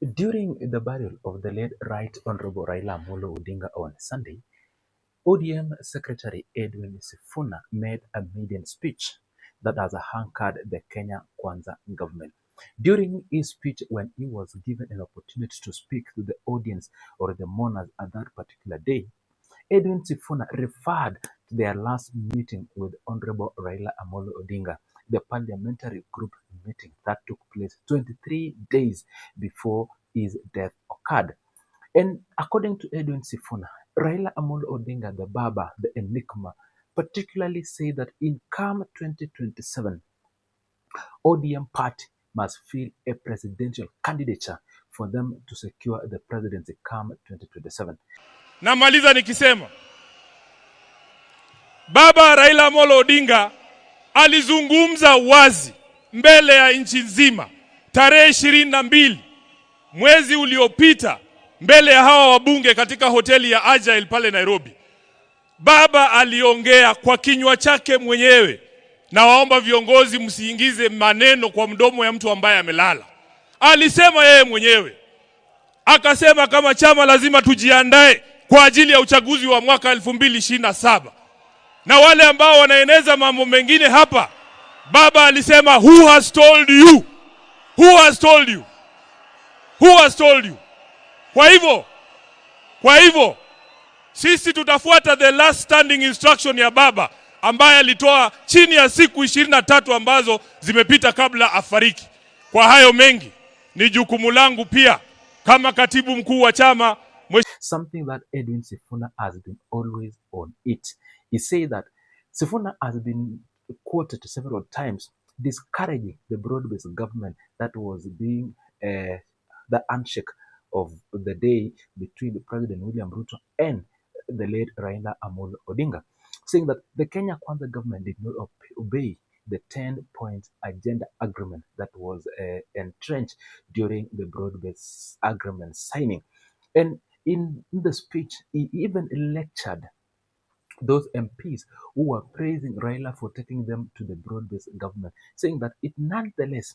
During the burial of the late Right Honorable Raila Odinga on Sunday, ODM Secretary Edwin Sifuna made a maiden speech that has anchored the Kenya Kwanza government. During his speech, when he was given an opportunity to speak to the audience or the mourners at that particular day, Edwin Sifuna referred to their last meeting with Honorable Raila Odinga, the parliamentary group meeting that took place 23 days before his death occurred. And according to Edwin Sifuna, Raila Odinga, the Baba, the Enigma, particularly said that in come 2027, ODM party must field a presidential candidature for them to secure the presidency come 2027. Namaliza nikisema Baba Raila Amolo Odinga alizungumza wazi mbele ya nchi nzima tarehe 22 mwezi uliopita mbele ya hawa wabunge katika hoteli ya Agile pale Nairobi. Baba aliongea kwa kinywa chake mwenyewe, na waomba viongozi msiingize maneno kwa mdomo ya mtu ambaye amelala. Alisema yeye mwenyewe, akasema kama chama lazima tujiandae kwa ajili ya uchaguzi wa mwaka 2027. Na wale ambao wanaeneza mambo mengine hapa, Baba alisema who has told you? Who has told you? Who has told you? Kwa hivyo sisi tutafuata the last standing instruction ya Baba ambaye alitoa chini ya siku 23 ambazo zimepita kabla afariki. Kwa hayo mengi ni jukumu langu pia kama katibu mkuu wa chama. Something that Edwin Sifuna has been always on it. He said that Sifuna has been quoted several times discouraging the broad-based government that was being the handshake of the day between President William RUTO and the late Raila Amolo Odinga, saying that the Kenya Kwanza government did not obey the 10-point agenda agreement that was entrenched during the broad-based agreement signing. And in the speech, he even lectured those MPs who were praising Raila for taking them to the broad-based government, saying that it nonetheless,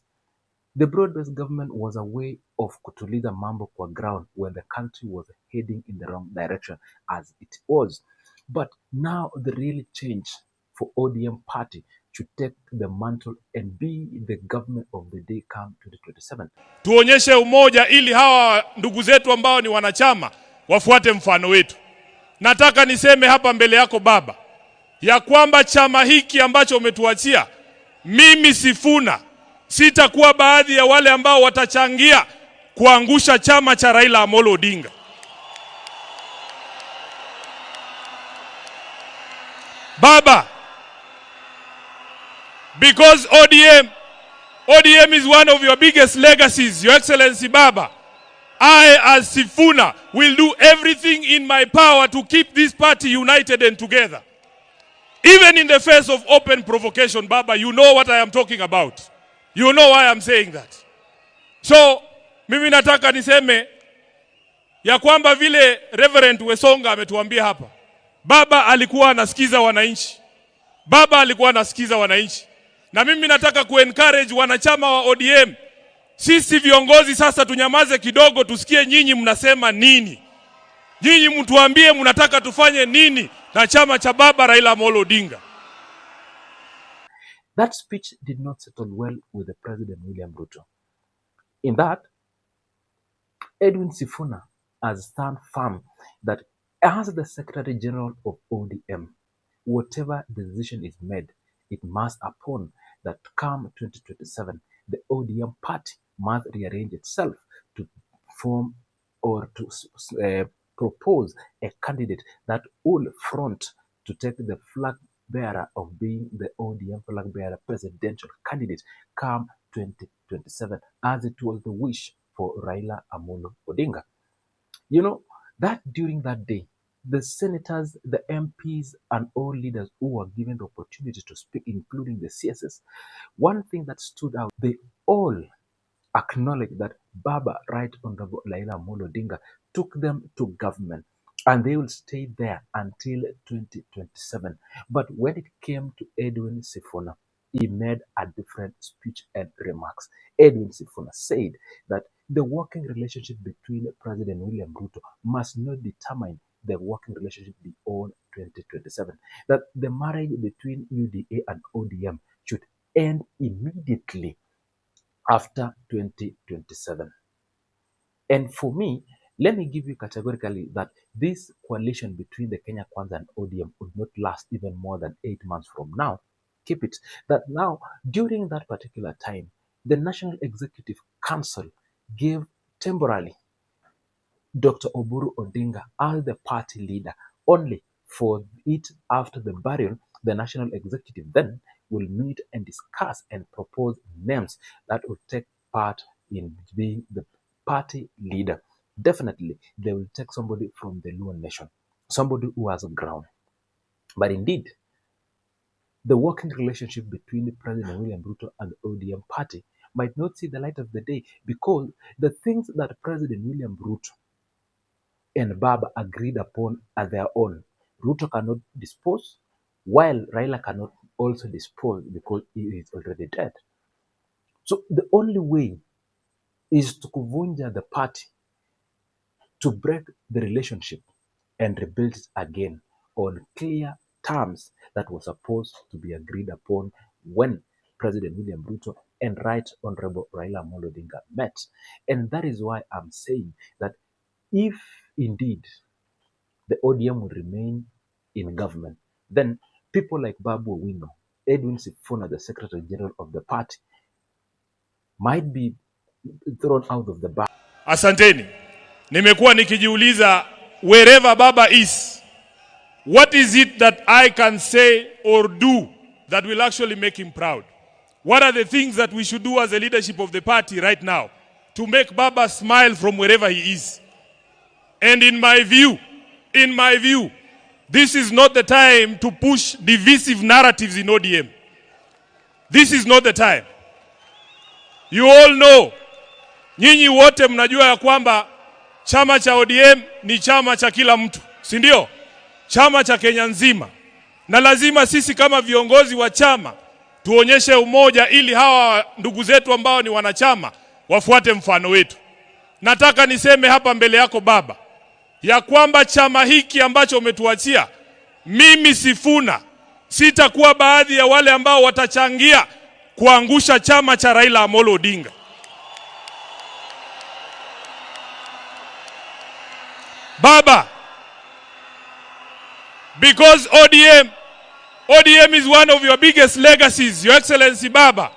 the broad-based government was a way of kutuliza mambo kwa ground when the country was heading in the wrong direction as it was. But now the real change for ODM party should take the mantle and be the government of the day come 2027. Tuonyeshe umoja ili hawa ndugu zetu ambao ni wanachama wafuate mfano wetu. Nataka niseme hapa mbele yako Baba, ya kwamba chama hiki ambacho umetuachia, mimi Sifuna sitakuwa baadhi ya wale ambao watachangia kuangusha chama cha Raila Amolo Odinga. Baba, because ODM is one of your biggest legacies, Your Excellency Baba, I as Sifuna will do everything in my power to keep this party united and together. Even in the face of open provocation, Baba, you know what I am talking about. You know why I'm saying that. So, mimi nataka niseme ya kwamba vile Reverend Wesonga ametuambia hapa, Baba alikuwa anasikiza wananchi. Baba alikuwa anasikiza wananchi. Na mimi nataka kuencourage wanachama wa ODM. Sisi viongozi sasa tunyamaze kidogo, tusikie nyinyi mnasema nini. Nyinyi mtuambie mnataka tufanye nini na chama cha Baba Raila Amolo Odinga. That speech did not settle well with the President William Ruto. In that, Edwin Sifuna has stand firm that as the Secretary General of ODM, whatever decision is made, it must upon that come 2027, the ODM party must rearrange itself to form or to propose a candidate that will front to take the flag bearer of being the ODM flag bearer presidential candidate come 2027, as it was the wish for Raila Amolo Odinga. You know, that during that day, the senators, the MPs, and all leaders who were given the opportunity to speak, including the CSS, one thing that stood out, they all acknowledged that Baba, Right Honorable Raila Amolo Odinga, took them to government and they will stay there until 2027. But when it came to Edwin Sifuna, he made a different speech and remarks. Edwin Sifuna said that the working relationship between President William Ruto must not determine the working relationship beyond 2027. That the marriage between UDA and ODM should end immediately after 2027. And for me, let me give you categorically that this coalition between the Kenya Kwanza and ODM would not last even more than 8 months from now. Keep it. That now, during that particular time, the National Executive Council gave temporarily Dr. Oburu Odinga as the party leader, only for it after the burial, the National Executive then will meet and discuss and propose names that will take part in being the party leader. Definitely, they will take somebody from the Luo nation, somebody who has a ground. But indeed, the working relationship between President William Ruto and the ODM party might not see the light of the day because the things that President William Ruto and Baba agreed upon as their own, Ruto cannot dispose, while Raila cannot also dispose because he is already dead. So the only way is to kuvunja the party, to break the relationship and rebuild it again on clear terms that were supposed to be agreed upon when President William Ruto and Right Honorable Raila Odinga met. And that is why I'm saying that if indeed the ODM will remain in government, then people like Babu Owino, Edwin Sifuna, the Secretary General of the party, might be thrown out of the bar. Asanteni. Nimekuwa nikijiuliza, wherever Baba is, what is it that I can say or do that will actually make him proud? What are the things that we should do as a leadership of the party right now to make Baba smile from wherever he is? And in my view, this is not the time to push divisive narratives in ODM. This is not the time. You all know, nyinyi wote mnajua ya kwamba chama cha ODM ni chama cha kila mtu, si ndio? Chama cha Kenya nzima. Na lazima sisi kama viongozi wa chama tuonyeshe umoja ili hawa ndugu zetu ambao ni wanachama wafuate mfano wetu. Nataka niseme hapa mbele yako Baba, ya kwamba chama hiki ambacho umetuachia, mimi Sifuna sitakuwa baadhi ya wale ambao watachangia kuangusha chama cha Raila Amolo Odinga. Baba, because ODM is one of your biggest legacies, Your Excellency Baba,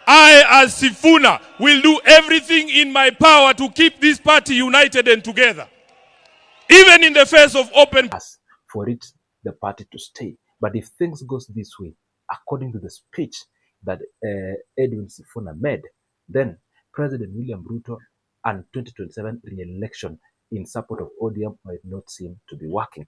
I as Sifuna will do everything in my power to keep this party united and together. Even in the face of open for it, the party to stay. But if things goes this way, according to the speech that Edwin Sifuna made, then President William Ruto and 2027 re-election in support of ODM might not seem to be working.